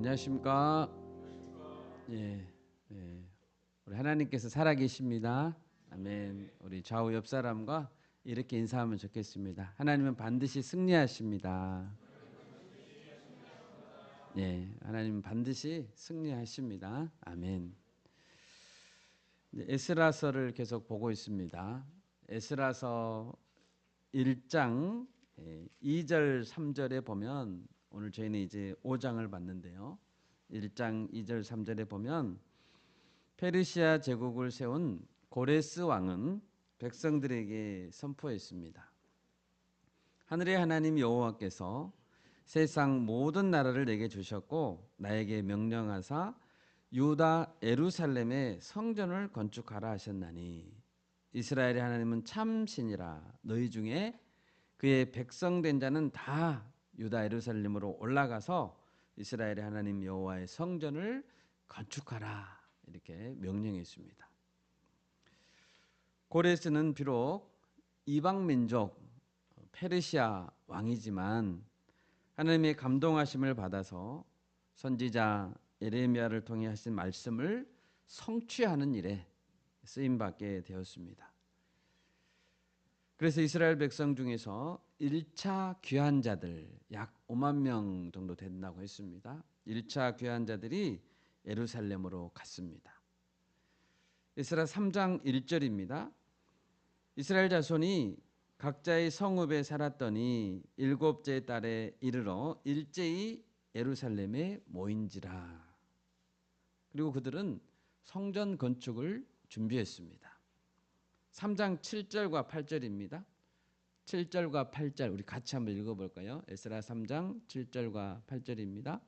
안녕하십니까? 예, 예. 우리 하나님께서 살아계십니다. 아멘. 우리 좌우 옆 사람과 이렇게 인사하면 좋겠습니다. 하나님은 반드시 승리하십니다. 예, 하나님은 반드시 승리하십니다. 아멘. 에스라서를 계속 보고 있습니다. 에스라서 1장 2절 3절에 보면 오늘 저희는 이제 5장을 봤는데요. 1장 2절 3절에 보면 페르시아 제국을 세운 고레스 왕은 백성들에게 선포했습니다. 하늘의 하나님 여호와께서 세상 모든 나라를 내게 주셨고 나에게 명령하사 유다 예루살렘에 성전을 건축하라 하셨나니 이스라엘의 하나님은 참 신이라. 너희 중에 그의 백성된 자는 다 유다 예루살렘으로 올라가서 이스라엘의 하나님 여호와의 성전을 건축하라. 이렇게 명령했습니다. 고레스는 비록 이방 민족 페르시아 왕이지만 하나님의 감동하심을 받아서 선지자 예레미야를 통해 하신 말씀을 성취하는 일에 쓰임받게 되었습니다. 그래서 이스라엘 백성 중에서 1차 귀환자들 약 5만 명 정도 된다고 했습니다. 1차 귀환자들이 예루살렘으로 갔습니다. 에스라 3장 1절입니다. 이스라엘 자손이 각자의 성읍에 살았더니 일곱째 달에 이르러 일제히 예루살렘에 모인지라. 그리고 그들은 성전 건축을 준비했습니다. 3장 7절과 8절입니다. 7절과 8절 우리 같이 한번 읽어볼까요? 에스라 3장 7절과 8절입니다.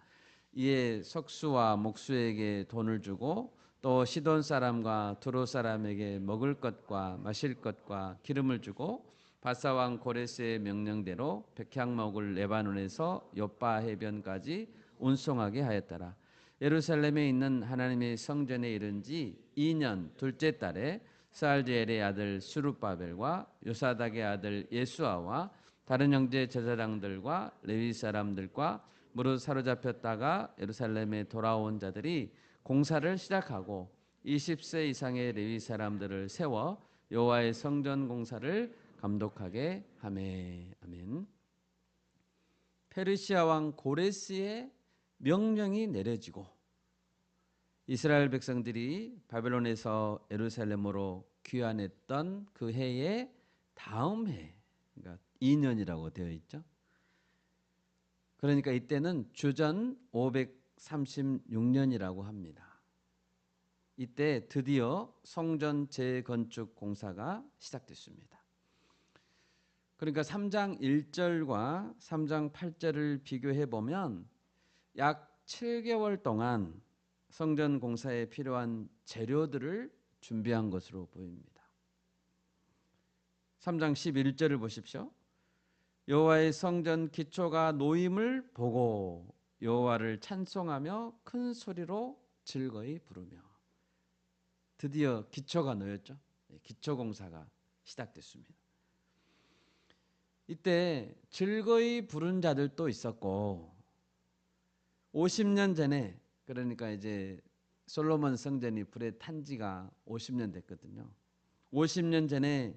이에 석수와 목수에게 돈을 주고 또 시돈 사람과 두로 사람에게 먹을 것과 마실 것과 기름을 주고 바사왕 고레스의 명령대로 백향목을 레바논에서 욥바 해변까지 운송하게 하였더라. 예루살렘에 있는 하나님의 성전에 이른 지 2년 둘째 달에 스알디엘의 아들 스룹바벨과 요사닥의 아들 예수아와 다른 형제 제사장들과 레위 사람들과 무릇 사로잡혔다가 예루살렘에 돌아온 자들이 공사를 시작하고 20세 이상의 레위 사람들을 세워 여호와의 성전 공사를 감독하게 하매. 아멘. 페르시아 왕 고레스의 명령이 내려지고 이스라엘 백성들이 바벨론에서 예루살렘으로 귀환했던 그 해의 다음 해, 그러니까 2년이라고 되어 있죠. 그러니까 이때는 주전 536년이라고 합니다. 이때 드디어 성전 재건축 공사가 시작됐습니다. 그러니까 3장 1절과 3장 8절을 비교해 보면 약 7개월 동안 성전 공사에 필요한 재료들을 준비한 것으로 보입니다. 3장 11절을 보십시오. 여호와의 성전 기초가 놓임을 보고 여호와를 찬송하며 큰 소리로 즐거이 부르며. 드디어 기초가 놓였죠. 기초 공사가 시작됐습니다. 이때 즐거이 부른 자들도 있었고 50년 전에 그러니까 이제 솔로몬 성전이 불에 탄 지가 50년 됐거든요. 50년 전에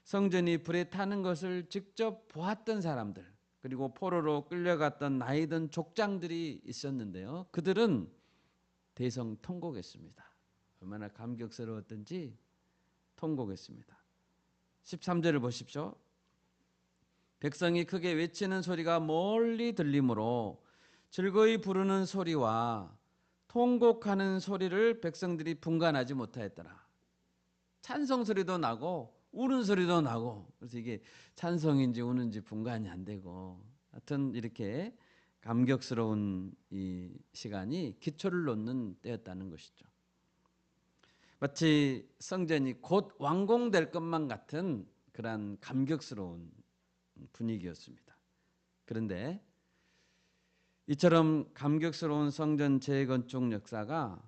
성전이 불에 타는 것을 직접 보았던 사람들 그리고 포로로 끌려갔던 나이든 족장들이 있었는데요. 그들은 대성통곡했습니다. 얼마나 감격스러웠던지 통곡했습니다. 13절을 보십시오. 백성이 크게 외치는 소리가 멀리 들리므로 즐거이 부르는 소리와 통곡하는 소리를 백성들이 분간하지 못하였더라. 찬송 소리도 나고 우는 소리도 나고 그래서 이게 찬송인지 우는지 분간이 안 되고 하여튼 이렇게 감격스러운 이 시간이 기초를 놓는 때였다는 것이죠. 마치 성전이 곧 완공될 것만 같은 그런 감격스러운 분위기였습니다. 그런데 이처럼 감격스러운 성전 재건축 역사가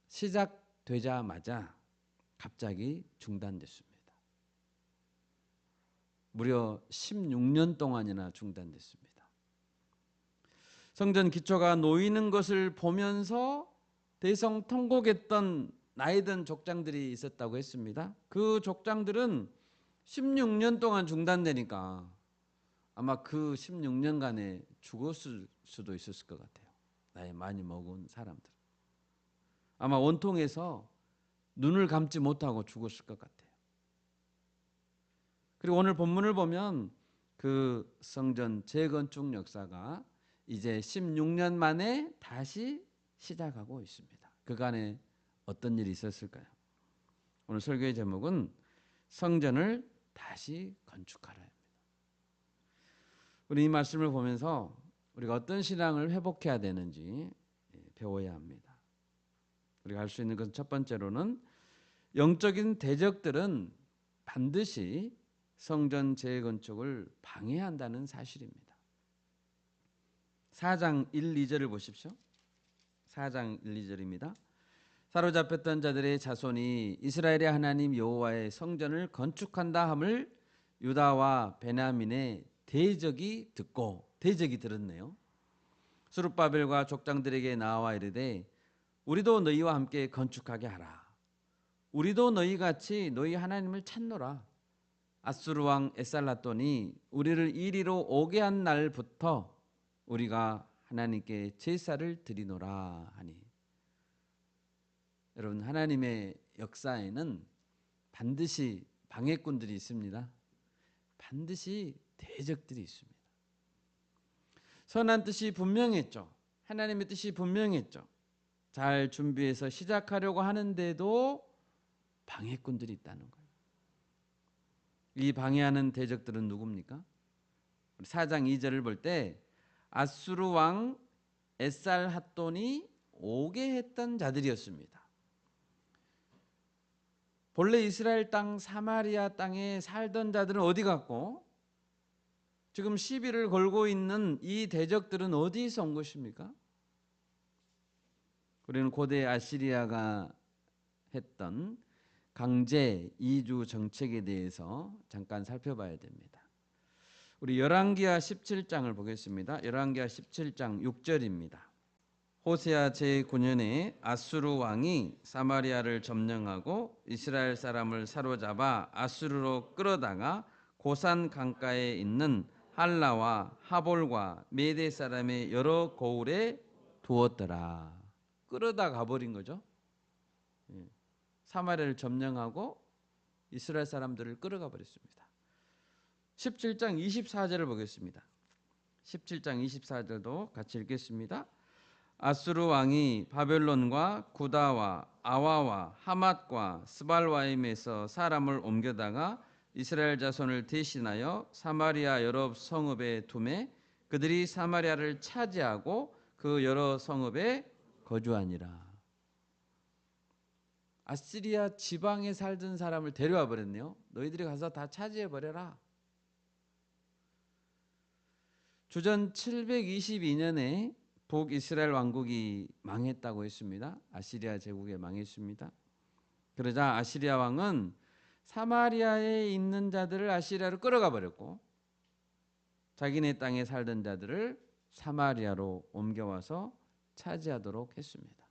시작되자마자 갑자기 중단됐습니다. 무려 16년 동안이나 중단됐습니다. 성전 기초가 놓이는 것을 보면서 대성통곡했던 나이든 족장들이 있었다고 했습니다. 그 족장들은 16년 동안 중단되니까 아마 그 16년간에 죽었을 수도 있었을 것 같아요. 나이 많이 먹은 사람들. 아마 원통해서 눈을 감지 못하고 죽었을 것 같아요. 그리고 오늘 본문을 보면 그 성전 재건축 역사가 이제 16년 만에 다시 시작하고 있습니다. 그간에 어떤 일이 있었을까요? 오늘 설교의 제목은 성전을 다시 건축하라입니다. 우리 이 말씀을 보면서 우리가 어떤 신앙을 회복해야 되는지 배워야 합니다. 우리가 할 수 있는 것은 첫 번째로는 영적인 대적들은 반드시 성전 재건축을 방해한다는 사실입니다. 4장 1, 2절을 보십시오. 4장 1, 2절입니다. 사로잡혔던 자들의 자손이 이스라엘의 하나님 여호와의 성전을 건축한다 함을 유다와 베냐민의 대적이 듣고, 대적이 들었네요. 스룹바벨과 족장들에게 나와 이르되 우리도 너희와 함께 건축하게 하라. 우리도 너희같이 너희 하나님을 찾노라. 아수르 왕 에살라돈이 우리를 이리로 오게 한 날부터 우리가 하나님께 제사를 드리노라 하니. 여러분, 하나님의 역사에는 반드시 방해꾼들이 있습니다. 반드시 대적들이 있습니다. 선한 뜻이 분명했죠. 하나님의 뜻이 분명했죠. 잘 준비해서 시작하려고 하는데도 방해꾼들이 있다는 거예요. 이 방해하는 대적들은 누굽니까? 4장 2절을 볼 때 아수르 왕 에살핫돈이 오게 했던 자들이었습니다. 본래 이스라엘 땅 사마리아 땅에 살던 자들은 어디 갔고 지금 시비를 걸고 있는 이 대적들은 어디서 온 것입니까? 우리는 고대 아시리아가 했던 강제 이주 정책에 대해서 잠깐 살펴봐야 됩니다. 우리 열왕기하 17장을 보겠습니다. 열왕기하 17장 6절입니다. 호세아 제9년에 아수르 왕이 사마리아를 점령하고 이스라엘 사람을 사로잡아 아수르로 끌어다가 고산 강가에 있는 할라와 하볼과 메대 사람의 여러 고을에 두었더라. 끌어다 가버린 거죠. 사마리아를 점령하고 이스라엘 사람들을 끌어가 버렸습니다. 17장 24절을 보겠습니다. 17장 24절도 같이 읽겠습니다. 아수르 왕이 바벨론과 구다와 아와와 하맛과 스발와임에서 사람을 옮겨다가 이스라엘 자손을 대신하여 사마리아 여러 성읍에 두매 그들이 사마리아를 차지하고 그 여러 성읍에 거주하니라. 아시리아 지방에 살던 사람을 데려와 버렸네요. 너희들이 가서 다 차지해 버려라. 주전 722년에 북이스라엘 왕국이 망했다고 했습니다. 아시리아 제국에 망했습니다. 그러자 아시리아 왕은 사마리아에 있는 자들을 아시리아로 끌어가 버렸고 자기네 땅에 살던 자들을 사마리아로 옮겨와서 차지하도록 했습니다.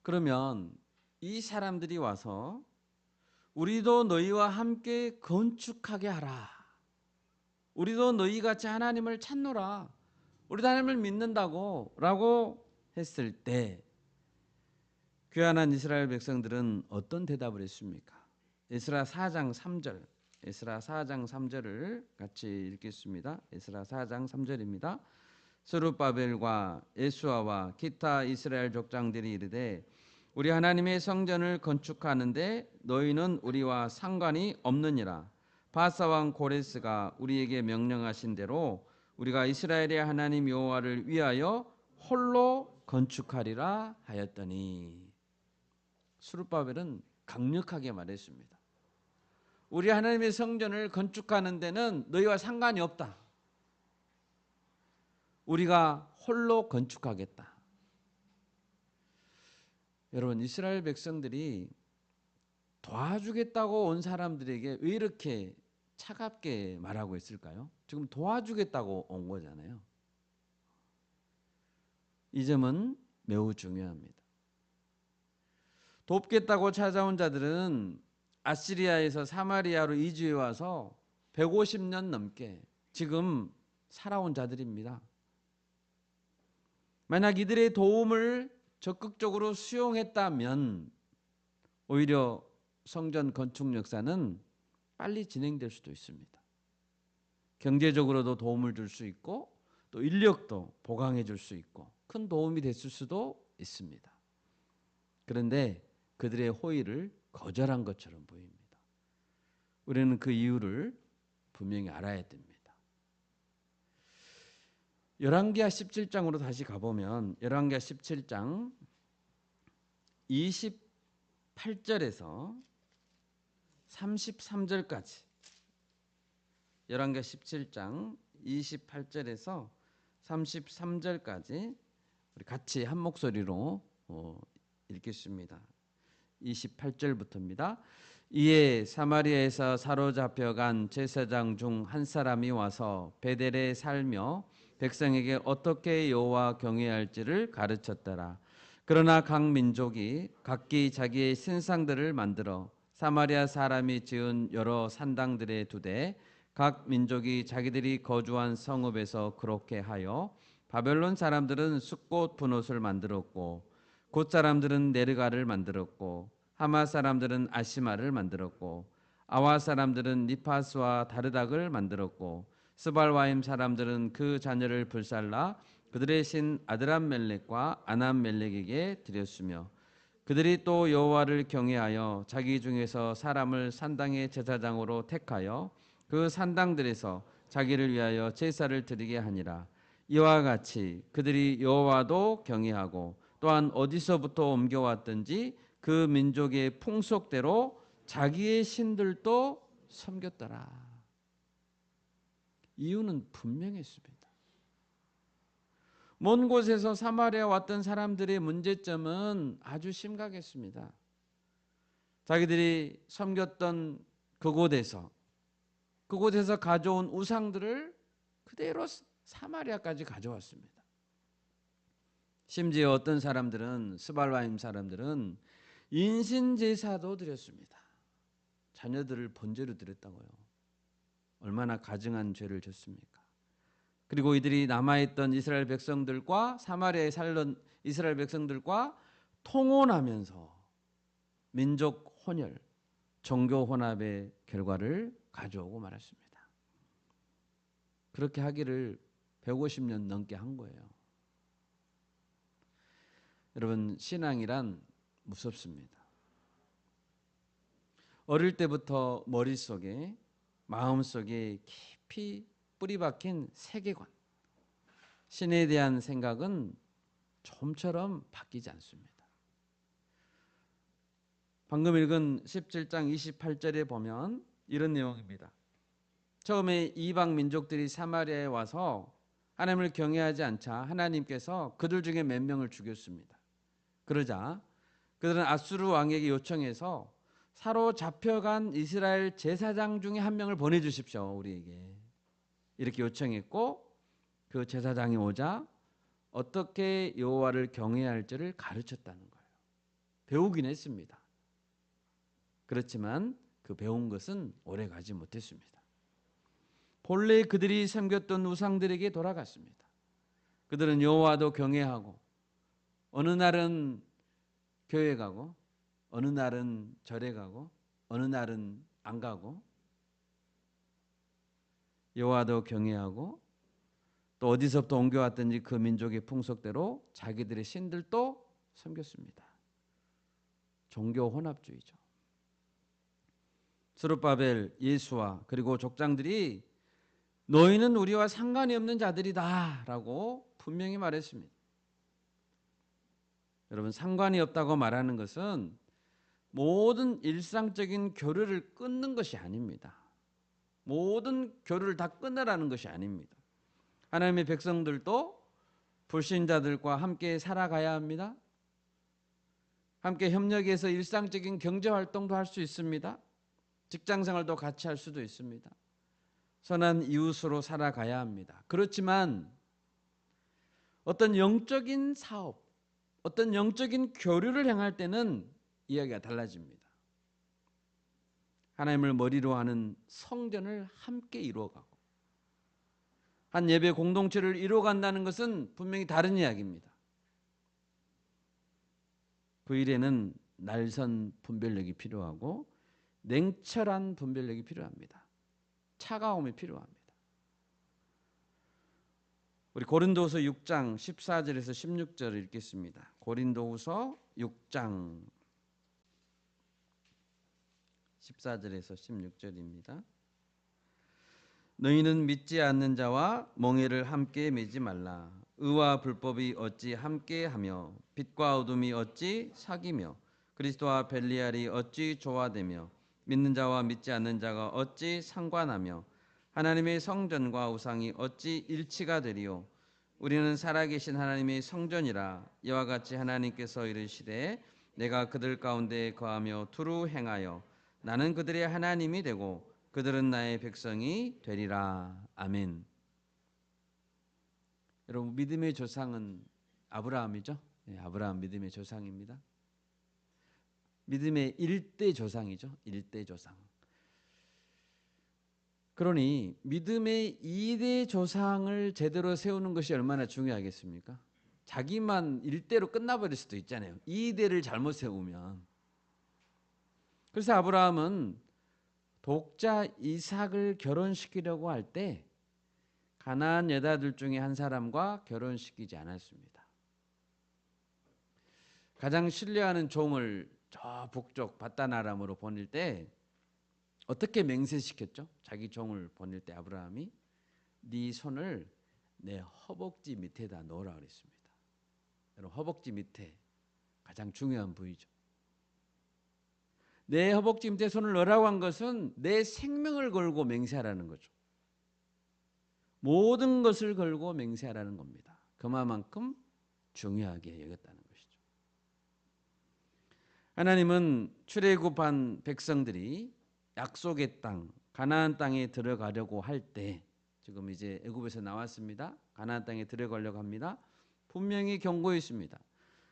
그러면 이 사람들이 와서 우리도 너희와 함께 건축하게 하라. 우리도 너희같이 하나님을 찾노라. 우리도 하나님을 믿는다고 라고 했을 때 귀환한 이스라엘 백성들은 어떤 대답을 했습니까? 에스라 4장 3절, 에스라 4장 3절을 같이 읽겠습니다. 에스라 4장 3절입니다. 스룹바벨과 예수아와 기타 이스라엘 족장들이 이르되 우리 하나님의 성전을 건축하는데 너희는 우리와 상관이 없느니라. 바사왕 고레스가 우리에게 명령하신 대로 우리가 이스라엘의 하나님 여호와를 위하여 홀로 건축하리라 하였더니 스룹바벨은 강력하게 말했습니다. 우리 하나님의 성전을 건축하는 데는 너희와 상관이 없다. 우리가 홀로 건축하겠다. 여러분, 이스라엘 백성들이 도와주겠다고 온 사람들에게 왜 이렇게 차갑게 말하고 있을까요? 지금 도와주겠다고 온 거잖아요. 이 점은 매우 중요합니다. 돕겠다고 찾아온 자들은 아시리아에서 사마리아로 이주해 와서 150년 넘게 지금 살아온 자들입니다. 만약 이들의 도움을 적극적으로 수용했다면 오히려 성전 건축 역사는 빨리 진행될 수도 있습니다. 경제적으로도 도움을 줄 수 있고 또 인력도 보강해 줄 수 있고 큰 도움이 됐을 수도 있습니다. 그런데 그들의 호의를 거절한 것처럼 보입니다. 우리는 그 이유를 분명히 알아야 됩니다. 열왕기하 17장으로 다시 가보면 열왕기하 17장 28절에서 33절까지 열왕기하 17장 28절에서 33절까지 우리 같이 한 목소리로 읽겠습니다. 28절부터입니다. 이에 사마리아에서 사로잡혀간 제사장 중 한 사람이 와서 베델에 살며 백성에게 어떻게 여호와 경외할지를 가르쳤더라. 그러나 각 민족이 각기 자기의 신상들을 만들어 사마리아 사람이 지은 여러 산당들에 두되 각 민족이 자기들이 거주한 성읍에서 그렇게 하여 바벨론 사람들은 숫꽃 분옷을 만들었고 곧 사람들은 네르가를 만들었고 하마 사람들은 아시마를 만들었고 아와 사람들은 니파스와 다르닥을 만들었고 스발와임 사람들은 그 자녀를 불살라 그들의 신 아드람멜렉과 아남멜렉에게 드렸으며 그들이 또 여호와를 경외하여 자기 중에서 사람을 산당의 제사장으로 택하여 그 산당들에서 자기를 위하여 제사를 드리게 하니라. 이와 같이 그들이 여호와도 경외하고 또한 어디서부터 옮겨왔든지 그 민족의 풍속대로 자기의 신들도 섬겼더라. 이유는 분명했습니다. 먼 곳에서 사마리아 왔던 사람들의 문제점은 아주 심각했습니다. 자기들이 섬겼던 그곳에서 가져온 우상들을 그대로 사마리아까지 가져왔습니다. 심지어 어떤 사람들은 스발와임 사람들은 인신제사도 드렸습니다. 자녀들을 번제로 드렸다고요. 얼마나 가증한 죄를 졌습니까? 그리고 이들이 남아있던 이스라엘 백성들과 사마리아에 살던 이스라엘 백성들과 통혼하면서 민족 혼혈, 종교 혼합의 결과를 가져오고 말았습니다. 그렇게 하기를 150년 넘게 한 거예요. 여러분, 신앙이란 무섭습니다. 어릴 때부터 머릿속에 마음속에 깊이 뿌리 박힌 세계관, 신에 대한 생각은 좀처럼 바뀌지 않습니다. 방금 읽은 17장 28절에 보면 이런 내용입니다. 처음에 이방 민족들이 사마리아에 와서 하나님을 경외하지 않자 하나님께서 그들 중에 몇 명을 죽였습니다. 그러자 그들은 아수르 왕에게 요청해서 사로잡혀간 이스라엘 제사장 중에 한 명을 보내주십시오. 우리에게. 이렇게 요청했고 그 제사장이 오자 어떻게 여호와를 경외할지를 가르쳤다는 거예요. 배우긴 했습니다. 그렇지만 그 배운 것은 오래 가지 못했습니다. 본래 그들이 섬겼던 우상들에게 돌아갔습니다. 그들은 여호와도 경외하고 어느 날은 교회 가고 어느 날은 절에 가고 어느 날은 안 가고 여호와도 경외하고 또 어디서부터 옮겨왔든지 그 민족의 풍속대로 자기들의 신들도 섬겼습니다. 종교 혼합주의죠. 스룹바벨, 예수와 그리고 족장들이 너희는 우리와 상관이 없는 자들이다 라고 분명히 말했습니다. 여러분, 상관이 없다고 말하는 것은 모든 일상적인 교류를 끊는 것이 아닙니다. 모든 교류를 다 끊으라는 것이 아닙니다. 하나님의 백성들도 불신자들과 함께 살아가야 합니다. 함께 협력해서 일상적인 경제활동도 할 수 있습니다. 직장생활도 같이 할 수도 있습니다. 선한 이웃으로 살아가야 합니다. 그렇지만 어떤 영적인 사업, 어떤 영적인 교류를 행할 때는 이야기가 달라집니다. 하나님을 머리로 하는 성전을 함께 이루어가고 한 예배 공동체를 이루어간다는 것은 분명히 다른 이야기입니다. 그 일에는 날선 분별력이 필요하고 냉철한 분별력이 필요합니다. 차가움이 필요합니다. 우리 고린도후서 6장 14절에서 16절을 읽겠습니다. 고린도후서 6장 14절에서 16절입니다. 너희는 믿지 않는 자와 멍에를 함께 매지 말라. 의와 불법이 어찌 함께하며 빛과 어둠이 어찌 사귀며 그리스도와 벨리알이 어찌 조화되며 믿는 자와 믿지 않는 자가 어찌 상관하며 하나님의 성전과 우상이 어찌 일치가 되리요. 우리는 살아계신 하나님의 성전이라. 이와 같이 하나님께서 이르시되 내가 그들 가운데 거하며 두루 행하여 나는 그들의 하나님이 되고 그들은 나의 백성이 되리라. 아멘. 여러분, 믿음의 조상은 아브라함이죠. 네, 아브라함 믿음의 조상입니다. 믿음의 1대 조상이죠. 1대 조상. 그러니 믿음의 2대 조상을 제대로 세우는 것이 얼마나 중요하겠습니까? 자기만 1대로 끝나버릴 수도 있잖아요. 2대를 잘못 세우면. 그래서 아브라함은 독자 이삭을 결혼시키려고 할 때 가나안 여자들 중에 한 사람과 결혼시키지 않았습니다. 가장 신뢰하는 종을 저 북쪽 바단 아람으로 보낼 때 어떻게 맹세시켰죠? 자기 종을 보낼 때 아브라함이 네 손을 내 허벅지 밑에다 넣으라 그랬습니다. 여러분, 허벅지 밑에 가장 중요한 부위죠. 내 허벅지 밑에 손을 넣으라고 한 것은 내 생명을 걸고 맹세하라는 거죠. 모든 것을 걸고 맹세하라는 겁니다. 그만큼 중요하게 여겼다는 것이죠. 하나님은 출애굽한 백성들이 약속의 땅, 가나안 땅에 들어가려고 할 때, 지금 이제 애굽에서 나왔습니다. 가나안 땅에 들어가려고 합니다. 분명히 경고했습니다.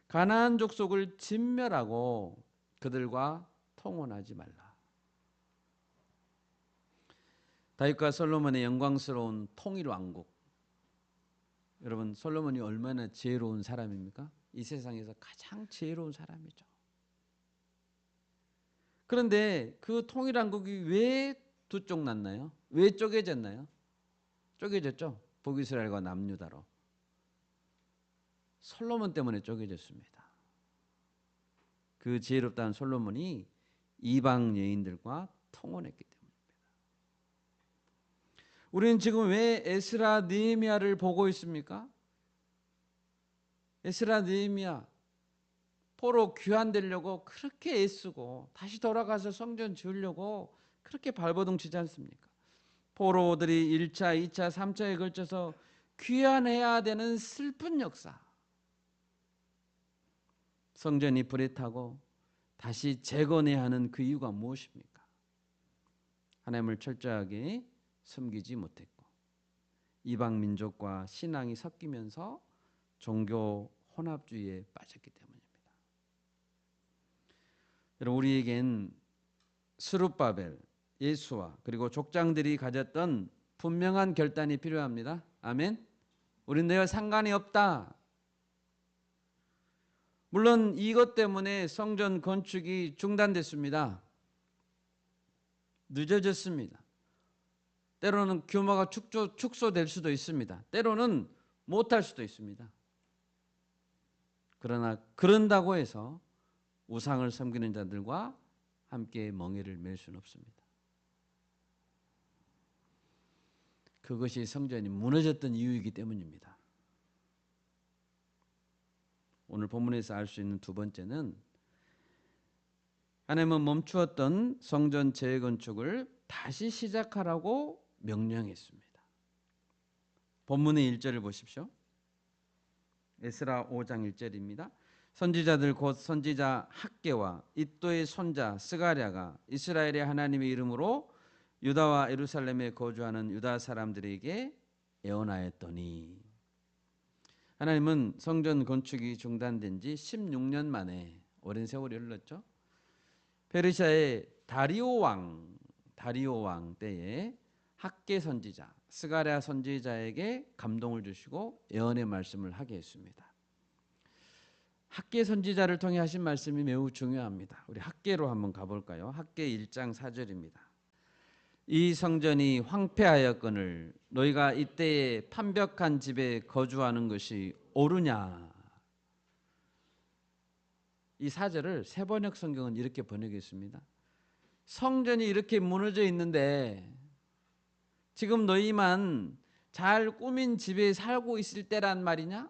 가나안 족속을 진멸하고 그들과 통혼하지 말라. 다윗과 솔로몬의 영광스러운 통일 왕국. 여러분, 솔로몬이 얼마나 지혜로운 사람입니까? 이 세상에서 가장 지혜로운 사람이죠. 그런데 그 통일 왕국이 왜 두 쪽 났나요? 왜 쪼개졌나요? 쪼개졌죠. 북이스라엘과 남유다로. 솔로몬 때문에 쪼개졌습니다. 그 지혜롭다는 솔로몬이 이방 여인들과 통혼했기 때문입니다. 우리는 지금 왜 에스라 느헤미야를 보고 있습니까? 에스라 느헤미야 포로 귀환되려고 그렇게 애쓰고 다시 돌아가서 성전 지으려고 그렇게 발버둥치지 않습니까? 포로들이 1차, 2차, 3차에 걸쳐서 귀환해야 되는 슬픈 역사. 성전이 불에 타고 다시 재건해야 하는 그 이유가 무엇입니까? 하나님을 철저하게 섬기지 못했고 이방 민족과 신앙이 섞이면서 종교 혼합주의에 빠졌기 때문입니다. 여러분, 우리에겐 스룹바벨, 예수와 그리고 족장들이 가졌던 분명한 결단이 필요합니다. 아멘. 우린 너희와 상관이 없다. 물론 이것 때문에 성전 건축이 중단됐습니다. 늦어졌습니다. 때로는 규모가 축소될 수도 있습니다. 때로는 못할 수도 있습니다. 그러나 그런다고 해서 우상을 섬기는 자들과 함께 멍에를 맬 수는 없습니다. 그것이 성전이 무너졌던 이유이기 때문입니다. 오늘 본문에서 알 수 있는 두 번째는 하나님은 멈추었던 성전 재건축을 다시 시작하라고 명령했습니다. 본문의 1절을 보십시오. 에스라 5장 1절입니다. 선지자들 곧 선지자 학개와 id도의 손자 스가랴가 이스라엘의 하나님의 이름으로 유다와 예루살렘에 거주하는 유다 사람들에게 예언하였더니 하나님은 성전 건축이 중단된 지 16년 만에 오랜 세월이 흘렀죠. 페르시아의 다리오 왕 때에 학개 선지자 스가랴 선지자에게 감동을 주시고 예언의 말씀을 하게 했습니다. 학개 선지자를 통해 하신 말씀이 매우 중요합니다. 우리 학개로 한번 가볼까요? 학개 1장 4절입니다. 이 성전이 황폐하였거늘 너희가 이때에 판벽한 집에 거주하는 것이 옳으냐. 이 4절을 세번역 성경은 이렇게 번역했습니다. 성전이 이렇게 무너져 있는데 지금 너희만 잘 꾸민 집에 살고 있을 때란 말이냐?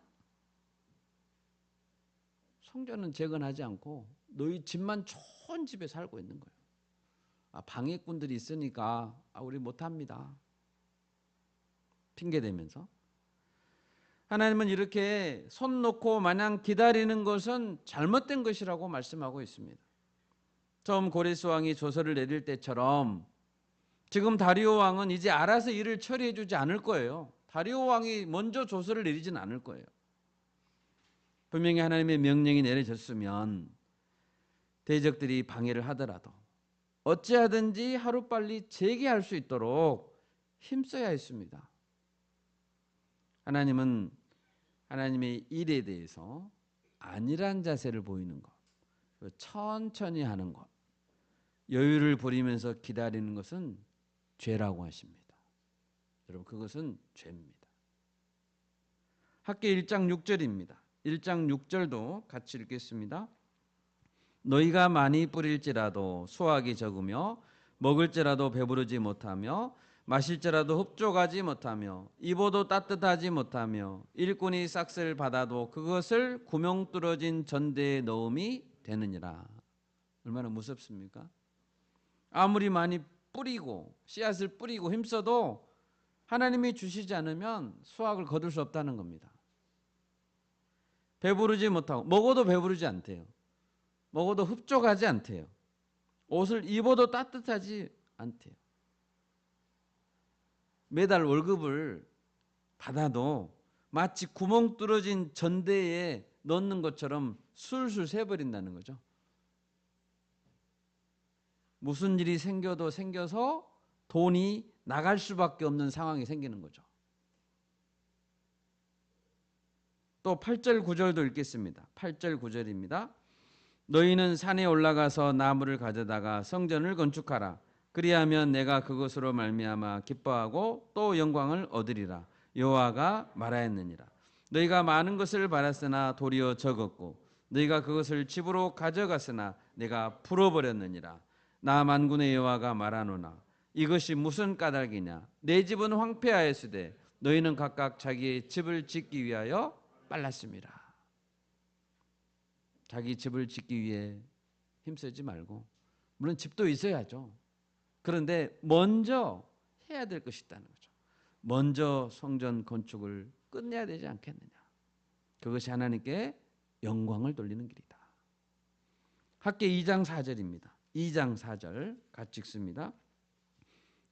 성전은 재건하지 않고 너희 집만 좋은 집에 살고 있는 거예요. 방해꾼들이 있으니까 우리 못합니다. 핑계대면서. 하나님은 이렇게 손 놓고 마냥 기다리는 것은 잘못된 것이라고 말씀하고 있습니다. 처음 고레스 왕이 조서를 내릴 때처럼 지금 다리오 왕은 이제 알아서 일을 처리해 주지 않을 거예요. 다리오 왕이 먼저 조서를 내리진 않을 거예요. 분명히 하나님의 명령이 내려졌으면 대적들이 방해를 하더라도 어찌하든지 하루빨리 재개할 수 있도록 힘써야 했습니다. 하나님은 하나님의 일에 대해서 안일한 자세를 보이는 것, 천천히 하는 것, 여유를 부리면서 기다리는 것은 죄라고 하십니다. 여러분 그것은 죄입니다. 학개 1장 6절입니다. 1장 6절도 같이 읽겠습니다. 너희가 많이 뿌릴지라도 수확이 적으며 먹을지라도 배부르지 못하며 마실지라도 흡족하지 못하며 입어도 따뜻하지 못하며 일꾼이 싹쓸 받아도 그것을 구멍 뚫어진 전대에 넣음이 되느니라. 얼마나 무섭습니까? 아무리 많이 뿌리고 씨앗을 뿌리고 힘써도 하나님이 주시지 않으면 수확을 거둘 수 없다는 겁니다. 배부르지 못하고 먹어도 배부르지 않대요. 먹어도 흡족하지 않대요. 옷을 입어도 따뜻하지 않대요. 매달 월급을 받아도 마치 구멍 뚫어진 전대에 넣는 것처럼 술술 새버린다는 거죠. 무슨 일이 생겨도 생겨서 돈이 나갈 수밖에 없는 상황이 생기는 거죠. 또 8절 9절도 읽겠습니다. 8절 9절입니다. 너희는 산에 올라가서 나무를 가져다가 성전을 건축하라. 그리하면 내가 그것으로 말미암아 기뻐하고 또 영광을 얻으리라. 여호와가 말하였느니라. 너희가 많은 것을 바랐으나 도리어 적었고 너희가 그것을 집으로 가져갔으나 내가 풀어버렸느니라. 나 만군의 여호와가 말하노나 이것이 무슨 까닭이냐. 내 집은 황폐하였으되 너희는 각각 자기의 집을 짓기 위하여 빨랐습니다. 자기 집을 짓기 위해 힘쓰지 말고, 물론 집도 있어야죠. 그런데 먼저 해야 될 것이 있다는 거죠. 먼저 성전 건축을 끝내야 되지 않겠느냐. 그것이 하나님께 영광을 돌리는 길이다. 학개 2장 4절입니다. 2장 4절 같이 읽습니다.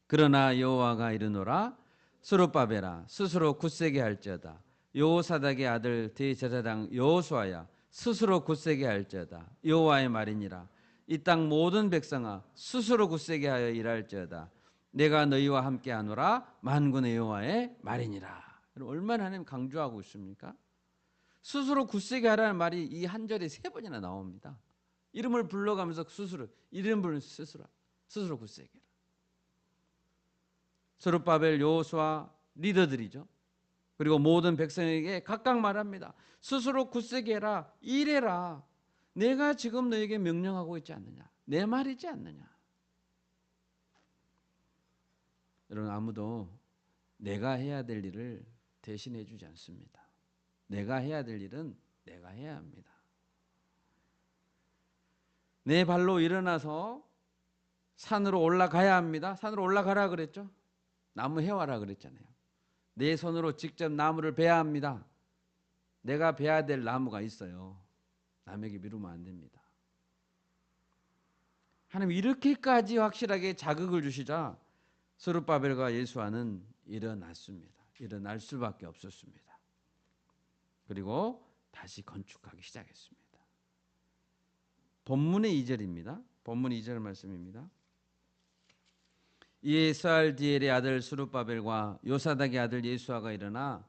그러나 여호와가 이르노라 스룹바벨아 스스로 굳세게 할지어다. 여호사닥의 아들 대제사장 여호수아야 스스로 굳세게 할지어다. 여호와의 말이니라. 이 땅 모든 백성아 스스로 굳세게 하여 일할지어다. 내가 너희와 함께 하노라 만군의 여호와의 말이니라. 얼마나 하나님 강조하고 있습니까? 스스로 굳세게 하라는 말이 이 한 절에 3번이나 나옵니다. 이름을 불러가면서 스스로, 이름 부르는 스스로 굳세게 해라. 스룹바벨 여호수아 리더들이죠. 그리고 모든 백성에게 각각 말합니다. 스스로 굳세게 해라. 일해라. 내가 지금 너에게 명령하고 있지 않느냐. 내 말이지 않느냐. 여러분 아무도 내가 해야 될 일을 대신해 주지 않습니다. 내가 해야 될 일은 내가 해야 합니다. 내 발로 일어나서 산으로 올라가야 합니다. 산으로 올라가라 그랬죠. 나무 해와라 그랬잖아요. 내 손으로 직접 나무를 베야 합니다. 내가 베야 될 나무가 있어요. 남에게 미루면 안 됩니다. 하나님 이렇게까지 확실하게 자극을 주시자 스룹바벨과 예수아는 일어났습니다. 일어날 수밖에 없었습니다. 그리고 다시 건축하기 시작했습니다. 본문의 2절입니다. 본문 2절 말씀입니다. 이에 스알디엘의 아들 스룹바벨과 요사닥의 아들 예수아가 일어나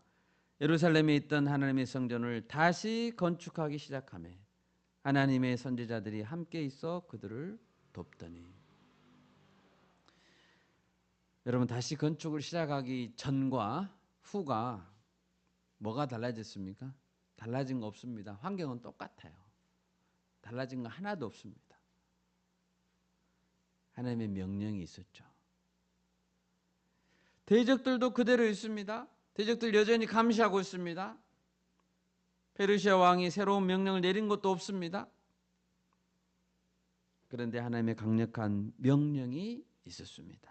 예루살렘에 있던 하나님의 성전을 다시 건축하기 시작하며 하나님의 선지자들이 함께 있어 그들을 돕더니. 여러분, 다시 건축을 시작하기 전과 후가 뭐가 달라졌습니까? 달라진 거 없습니다. 환경은 똑같아요. 달라진 거 하나도 없습니다. 하나님의 명령이 있었죠. 대적들도 그대로 있습니다. 대적들 여전히 감시하고 있습니다. 페르시아 왕이 새로운 명령을 내린 것도 없습니다. 그런데 하나님의 강력한 명령이 있었습니다.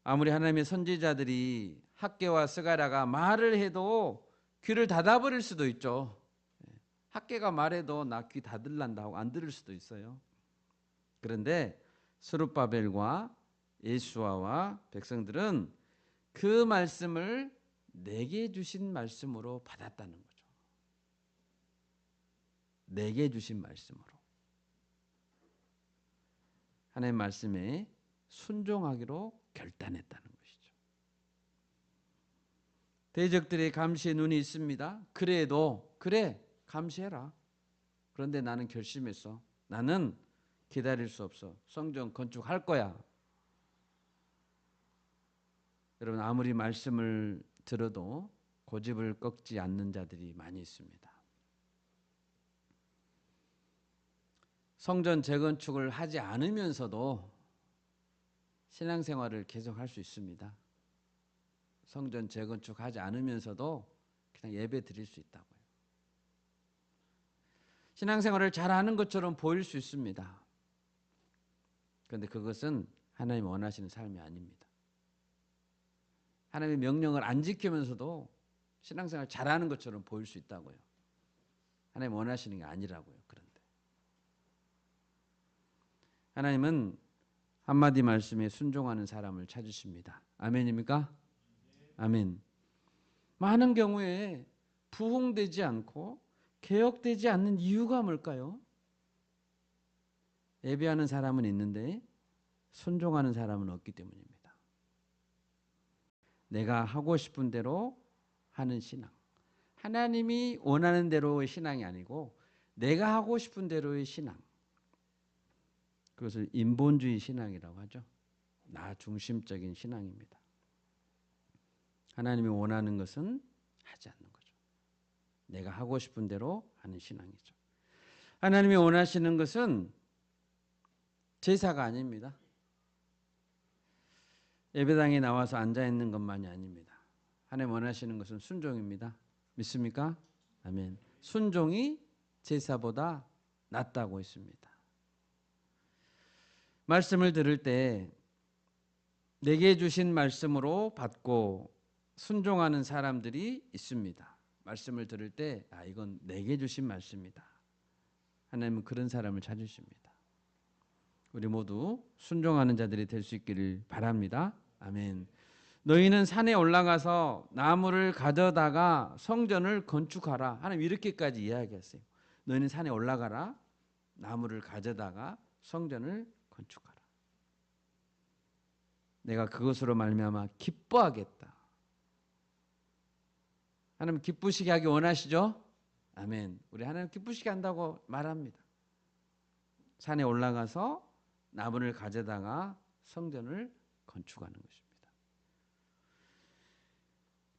아무리 하나님의 선지자들이 학개와 스가랴가 말을 해도 귀를 닫아버릴 수도 있죠. 학개가 말해도 나 귀 닫을란다 하고 안 들을 수도 있어요. 그런데 스룹바벨과 예수아와 백성들은 그 말씀을 내게 주신 말씀으로 받았다는 거죠. 내게 주신 말씀으로. 하나님의 말씀에 순종하기로 결단했다는 것이죠. 대적들의 감시의 눈이 있습니다. 그래도 그래 감시해라. 그런데 나는 결심했어. 나는 기다릴 수 없어. 성전 건축할 거야. 여러분, 아무리 말씀을 들어도 고집을 꺾지 않는 자들이 많이 있습니다. 성전 재건축을 하지 않으면서도 신앙생활을 계속할 수 있습니다. 성전 재건축하지 않으면서도 그냥 예배 드릴 수 있다고요. 신앙생활을 잘하는 것처럼 보일 수 있습니다. 그런데 그것은 하나님 원하시는 삶이 아닙니다. 하나님의 명령을 안 지키면서도 신앙생활 잘하는 것처럼 보일 수 있다고요. 하나님 원하시는 게 아니라고요. 그런데 하나님은 한마디 말씀에 순종하는 사람을 찾으십니다. 아멘입니까? 아멘. 많은 경우에 부흥되지 않고 개혁되지 않는 이유가 뭘까요? 예배하는 사람은 있는데 순종하는 사람은 없기 때문입니다. 내가 하고 싶은 대로 하는 신앙. 하나님이 원하는 대로의 신앙이 아니고 내가 하고 싶은 대로의 신앙. 그것을 인본주의 신앙이라고 하죠. 나 중심적인 신앙입니다. 하나님이 원하는 것은 하지 않는 거죠. 내가 하고 싶은 대로 하는 신앙이죠. 하나님이 원하시는 것은 제사가 아닙니다. 예배당에 나와서 앉아있는 것만이 아닙니다. 하나님 원하시는 것은 순종입니다. 믿습니까? 아멘. 순종이 제사보다 낫다고 했습니다. 말씀을 들을 때 내게 주신 말씀으로 받고 순종하는 사람들이 있습니다. 말씀을 들을 때 이건 내게 주신 말씀이다. 하나님은 그런 사람을 찾으십니다. 우리 모두 순종하는 자들이 될 수 있기를 바랍니다. 아멘. 너희는 산에 올라가서 나무를 가져다가 성전을 건축하라. 하나님 이렇게까지 이야기했어요. 너희는 산에 올라가라. 나무를 가져다가 성전을 건축하라. 내가 그것으로 말미암아 기뻐하겠다. 하나님 기쁘시게 하기 원하시죠? 아멘. 우리 하나님 기쁘시게 한다고 말합니다. 산에 올라가서 나무를 가져다가 성전을 건축하는 것입니다.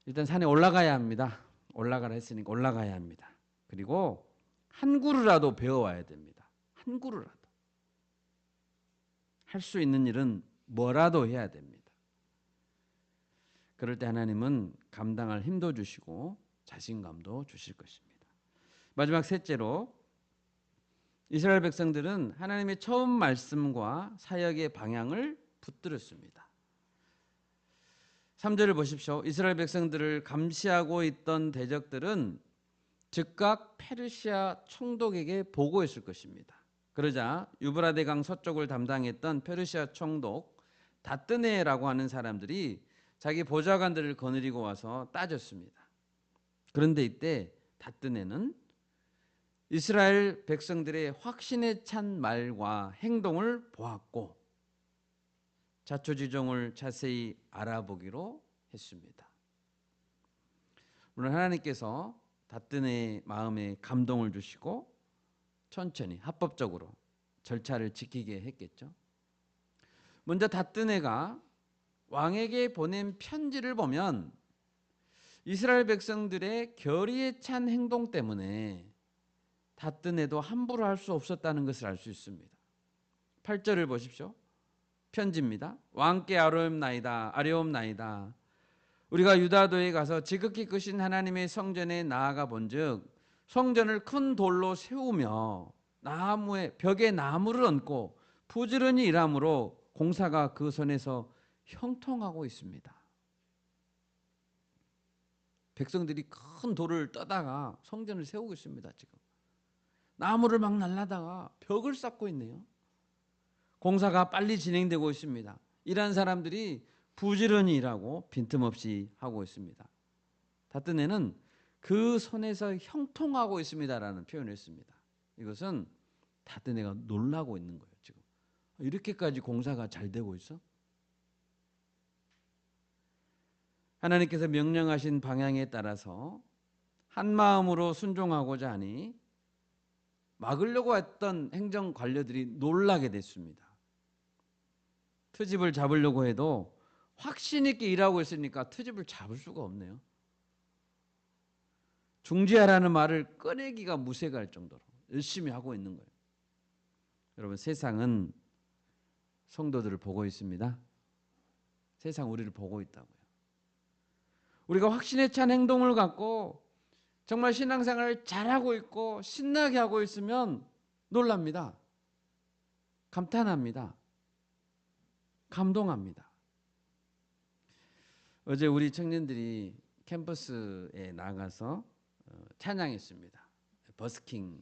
일단 산에 올라가야 합니다. 올라가라 했으니까 올라가야 합니다. 그리고 한 그루라도 배워와야 됩니다. 한 그루라도. 할 수 있는 일은 뭐라도 해야 됩니다. 그럴 때 하나님은 감당할 힘도 주시고 자신감도 주실 것입니다. 마지막 셋째로 이스라엘 백성들은 하나님의 처음 말씀과 사역의 방향을 붙들었습니다. 3절을 보십시오. 이스라엘 백성들을 감시하고 있던 대적들은 즉각 페르시아 총독에게 보고했을 것입니다. 그러자 유브라데 강 서쪽을 담당했던 페르시아 총독 다뜨네라고 하는 사람들이 자기 보좌관들을 거느리고 와서 따졌습니다. 그런데 이때 다뜨네는 이스라엘 백성들의 확신에 찬 말과 행동을 보았고 자초지종을 자세히 알아보기로 했습니다. 물론 하나님께서 다뜨네의 마음에 감동을 주시고 천천히 합법적으로 절차를 지키게 했겠죠. 먼저 다뜨네가 왕에게 보낸 편지를 보면 이스라엘 백성들의 결의에 찬 행동 때문에 다뜨네도 함부로 할 수 없었다는 것을 알 수 있습니다. 8절을 보십시오. 편지입니다. 왕께 아뢰옵나이다. 우리가 유다도에 가서 지극히 크신 하나님의 성전에 나아가 본즉 성전을 큰 돌로 세우며 벽에 나무를 얹고 부지런히 일함으로 공사가 그 손에서 형통하고 있습니다. 백성들이 큰 돌을 떠다가 성전을 세우고 있습니다. 지금 나무를 막 날라다가 벽을 쌓고 있네요. 공사가 빨리 진행되고 있습니다. 일한 사람들이 부지런히 일하고 빈틈없이 하고 있습니다. 다뜨네는 그 손에서 형통하고 있습니다라는 표현을 했습니다. 이것은 다뜨네가 놀라고 있는 거예요. 지금 이렇게까지 공사가 잘 되고 있어? 하나님께서 명령하신 방향에 따라서 한 마음으로 순종하고자 하니 막으려고 했던 행정 관료들이 놀라게 됐습니다. 트집을 잡으려고 해도 확신 있게 일하고 있으니까 트집을 잡을 수가 없네요. 중지하라는 말을 꺼내기가 무색할 정도로 열심히 하고 있는 거예요. 여러분, 세상은 성도들을 보고 있습니다. 세상 우리를 보고 있다고요. 우리가 확신에 찬 행동을 갖고 정말 신앙생활을 잘하고 있고 신나게 하고 있으면 놀랍니다. 감탄합니다. 감동합니다. 어제 우리 청년들이 캠퍼스에 나가서 찬양했습니다. 버스킹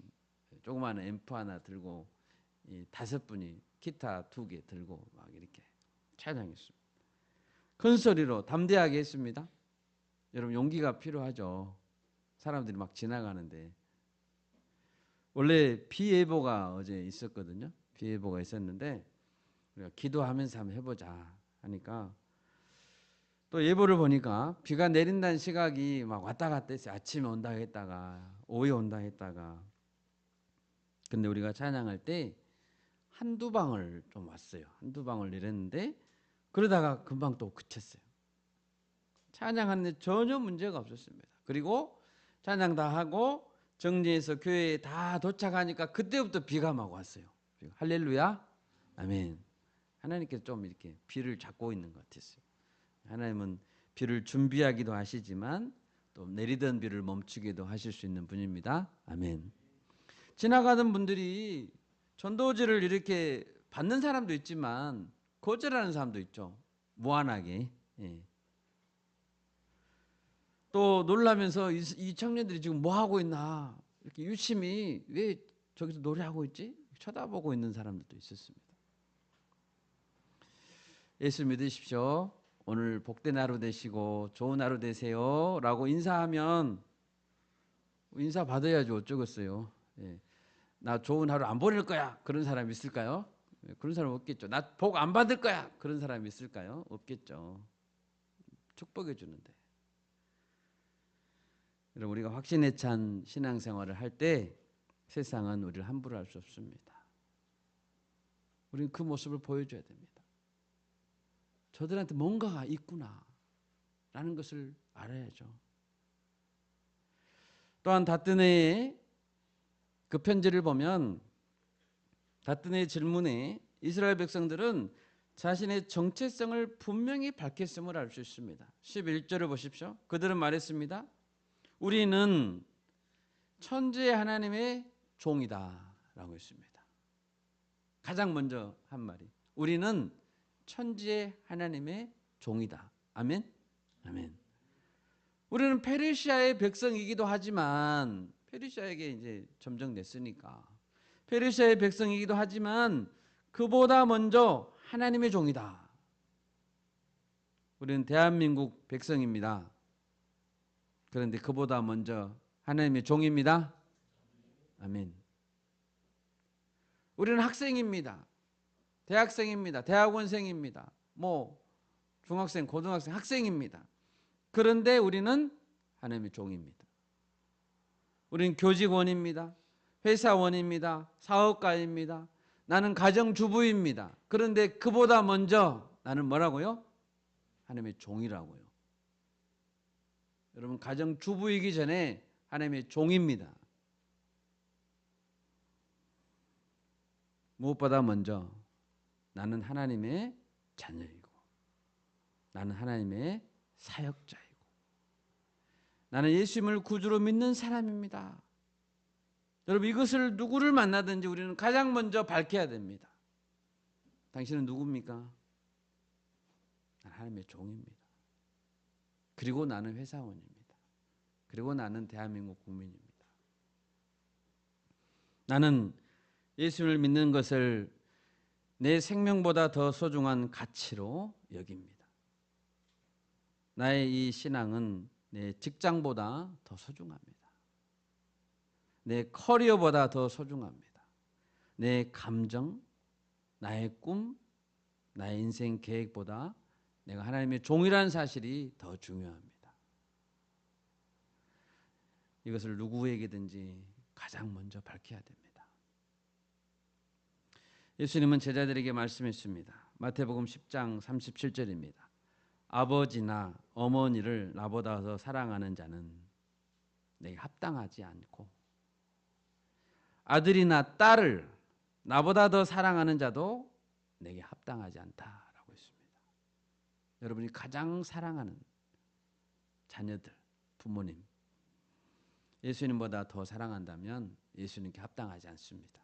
조그마한 앰프 하나 들고 5분이 기타 2개 들고 막 이렇게 찬양했습니다. 큰 소리로 담대하게 했습니다. 여러분, 용기가 필요하죠. 사람들이 막 지나가는데. 원래 비 예보가 어제 있었거든요. 비 예보가 있었는데 우리가 기도하면서 한번 해보자 하니까 또 예보를 보니까 비가 내린다는 시각이 막 왔다 갔다 했어요. 아침에 온다 했다가 오후에 온다 했다가. 근데 우리가 찬양할 때 한두 방울 좀 왔어요. 한두 방울 내렸는데 그러다가 금방 또 그쳤어요. 찬양하는데 전혀 문제가 없었습니다. 그리고 찬양 다 하고 정리해서 교회에 다 도착하니까 그때부터 비가 막 왔어요. 할렐루야, 아멘. 하나님께서 좀 이렇게 비를 잡고 있는 것 같았어요. 하나님은 비를 준비하기도 하시지만 또 내리던 비를 멈추기도 하실 수 있는 분입니다. 아멘. 지나가던 분들이 전도지를 이렇게 받는 사람도 있지만 거절하는 사람도 있죠. 무한하게. 예. 또 놀라면서 이 청년들이 지금 뭐 하고 있나 이렇게 유심히 왜 저기서 노래하고 있지? 쳐다보고 있는 사람들도 있었습니다. 예수 믿으십시오. 오늘 복된 하루 되시고 좋은 하루 되세요 라고 인사하면 인사 받아야죠. 어쩌겠어요. 예. 나 좋은 하루 안 보낼 거야 그런 사람 있을까요? 그런 사람 없겠죠. 나 복 안 받을 거야 그런 사람 있을까요? 없겠죠. 축복해 주는데. 여러분, 우리가 확신에 찬 신앙생활을 할 때 세상은 우리를 함부로 할 수 없습니다. 우리는 그 모습을 보여줘야 됩니다. 저들한테 뭔가가 있구나 라는 것을 알아야죠. 또한 다뜨네의 그 편지를 보면 다뜨네의 질문에 이스라엘 백성들은 자신의 정체성을 분명히 밝혔음을 알 수 있습니다. 11절을 보십시오. 그들은 말했습니다. 우리는 천지의 하나님의 종이다 라고 했습니다. 가장 먼저 한 말이 우리는 천지의 하나님의 종이다. 아멘? 아멘. 우리는 페르시아의 백성이기도 하지만 페르시아에게 이제 점령됐으니까 페르시아의 백성이기도 하지만 그보다 먼저 하나님의 종이다. 우리는 대한민국 백성입니다. 그런데 그보다 먼저 하나님의 종입니다. 아멘. 우리는 학생입니다. 대학생입니다. 대학원생입니다. 중학생, 고등학생, 학생입니다. 그런데 우리는 하나님의 종입니다. 우리는 교직원입니다. 회사원입니다. 사업가입니다. 나는 가정주부입니다. 그런데 그보다 먼저 나는 뭐라고요? 하나님의 종이라고요. 여러분, 가정주부이기 전에 하나님의 종입니다. 무엇보다 먼저 나는 하나님의 자녀이고, 나는 하나님의 사역자이고, 나는 예수님을 구주로 믿는 사람입니다. 여러분, 이것을 누구를 만나든지 우리는 가장 먼저 밝혀야 됩니다. 당신은 누굽니까? 나는 하나님의 종입니다. 그리고 나는 회사원입니다. 그리고 나는 대한민국 국민입니다. 나는 예수를 믿는 것을 내 생명보다 더 소중한 가치로 여깁니다. 나의 이 신앙은 내 직장보다 더 소중합니다. 내 커리어보다 더 소중합니다. 내 감정, 나의 꿈, 나의 인생 계획보다 내가 하나님의 종이라는 사실이 더 중요합니다. 이것을 누구에게든지 가장 먼저 밝혀야 됩니다. 예수님은 제자들에게 말씀했습니다. 마태복음 10장 37절입니다. 아버지나 어머니를 나보다 더 사랑하는 자는 내게 합당하지 않고, 아들이나 딸을 나보다 더 사랑하는 자도 내게 합당하지 않다라고 했습니다. 여러분이 가장 사랑하는 자녀들, 부모님, 예수님보다 더 사랑한다면 예수님께 합당하지 않습니다.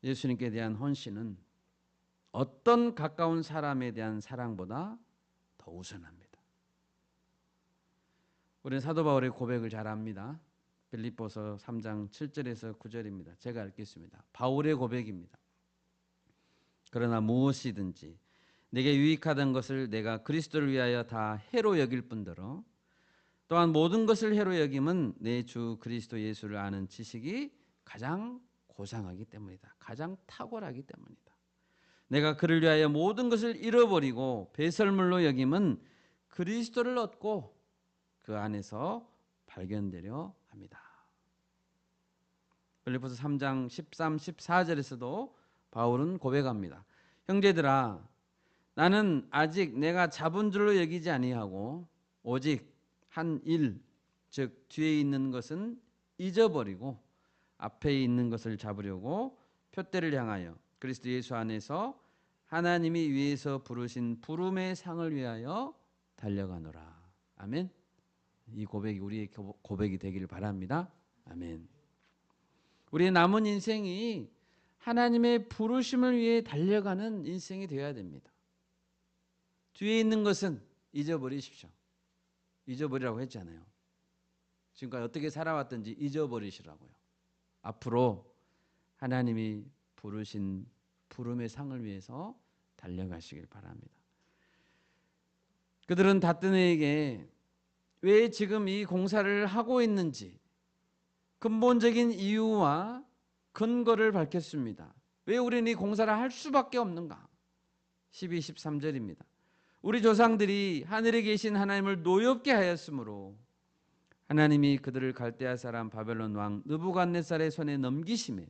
예수님께 대한 헌신은 어떤 가까운 사람에 대한 사랑보다 더 우선합니다. 우리는 사도 바울의 고백을 잘 압니다. 빌립보서 3장 7절에서 9절입니다. 제가 읽겠습니다. 바울의 고백입니다. 그러나 무엇이든지 내게 유익하던 것을 내가 그리스도를 위하여 다 해로 여길 뿐더러 또한 모든 것을 해로 여김은 내 주 그리스도 예수를 아는 지식이 가장 고상하기 때문이다. 가장 탁월하기 때문이다. 내가 그를 위하여 모든 것을 잃어버리고 배설물로 여김은 그리스도를 얻고 그 안에서 발견되려 합니다. 빌립보서 3장 13, 14절에서도 바울은 고백합니다. 형제들아, 나는 아직 내가 잡은 줄로 여기지 아니하고 오직 한 일, 즉 뒤에 있는 것은 잊어버리고 앞에 있는 것을 잡으려고 표대를 향하여 그리스도 예수 안에서 하나님이 위에서 부르신 부름의 상을 위하여 달려가노라. 아멘. 이 고백이 우리의 고백이 되기를 바랍니다. 아멘. 우리의 남은 인생이 하나님의 부르심을 위해 달려가는 인생이 되어야 됩니다. 뒤에 있는 것은 잊어버리십시오. 잊어버리라고 했잖아요. 지금까지 어떻게 살아왔든지 잊어버리시라고요. 앞으로 하나님이 부르신 부름의 상을 위해서 달려가시길 바랍니다. 그들은 다뜨네에게 왜 지금 이 공사를 하고 있는지 근본적인 이유와 근거를 밝혔습니다. 왜 우리는 이 공사를 할 수밖에 없는가? 12, 13절입니다. 우리 조상들이 하늘에 계신 하나님을 노엽게 하였으므로 하나님이 그들을 갈대아 사람 바벨론 왕 느부갓네살의 손에 넘기심에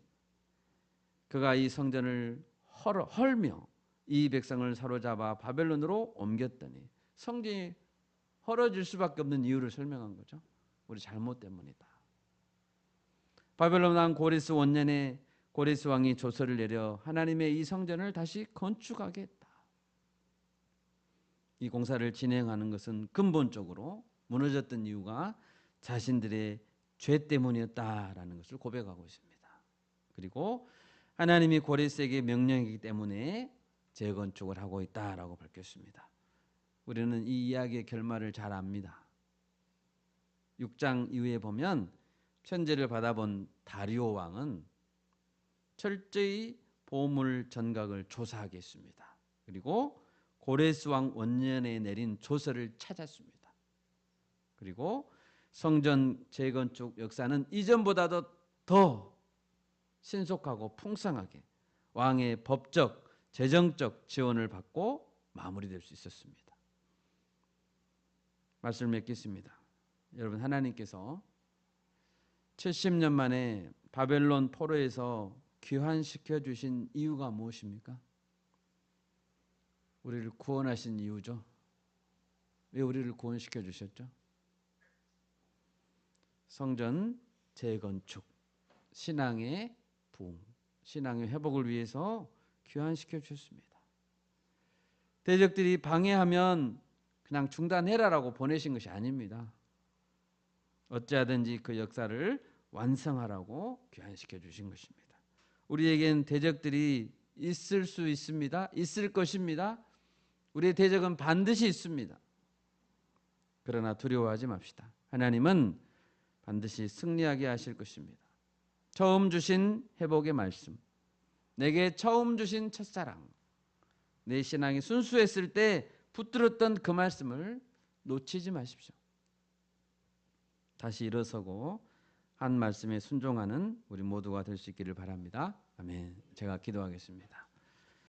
그가 이 성전을 헐며 이 백성을 사로잡아 바벨론으로 옮겼더니, 성전이 헐어질 수밖에 없는 이유를 설명한 거죠. 우리 잘못 때문이다. 바벨론 왕 고레스 원년에 고레스 왕이 조서를 내려 하나님의 이 성전을 다시 건축하게 했다. 이 공사를 진행하는 것은 근본적으로 무너졌던 이유가 자신들의 죄 때문이었다라는 것을 고백하고 있습니다. 그리고 하나님이 고레스에게 명령이기 때문에 재건축을 하고 있다라고 밝혔습니다. 우리는 이 이야기의 결말을 잘 압니다. 6장 이후에 보면 편지를 받아본 다리오 왕은 철저히 보물 전각을 조사하겠습니다. 그리고 고레스 왕 원년에 내린 조서를 찾았습니다. 그리고 성전 재건축 역사는 이전보다도 더 신속하고 풍성하게 왕의 법적, 재정적 지원을 받고 마무리될 수 있었습니다. 말씀을 맺겠습니다. 여러분, 하나님께서 70년 만에 바벨론 포로에서 귀환시켜 주신 이유가 무엇입니까? 우리를 구원하신 이유죠. 왜 우리를 구원시켜 주셨죠? 성전 재건축, 신앙의 부흥, 신앙의 회복을 위해서 귀환시켜 주셨습니다. 대적들이 방해하면 그냥 중단해라라고 보내신 것이 아닙니다. 어찌하든지 그 역사를 완성하라고 귀환시켜 주신 것입니다. 우리에겐 대적들이 있을 수 있습니다. 있을 것입니다. 우리의 대적은 반드시 있습니다. 그러나 두려워하지 맙시다. 하나님은 반드시 승리하게 하실 것입니다. 처음 주신 회복의 말씀, 내게 처음 주신 첫사랑, 내 신앙이 순수했을 때 붙들었던 그 말씀을 놓치지 마십시오. 다시 일어서고 한 말씀에 순종하는 우리 모두가 될 수 있기를 바랍니다. 아멘. 제가 기도하겠습니다.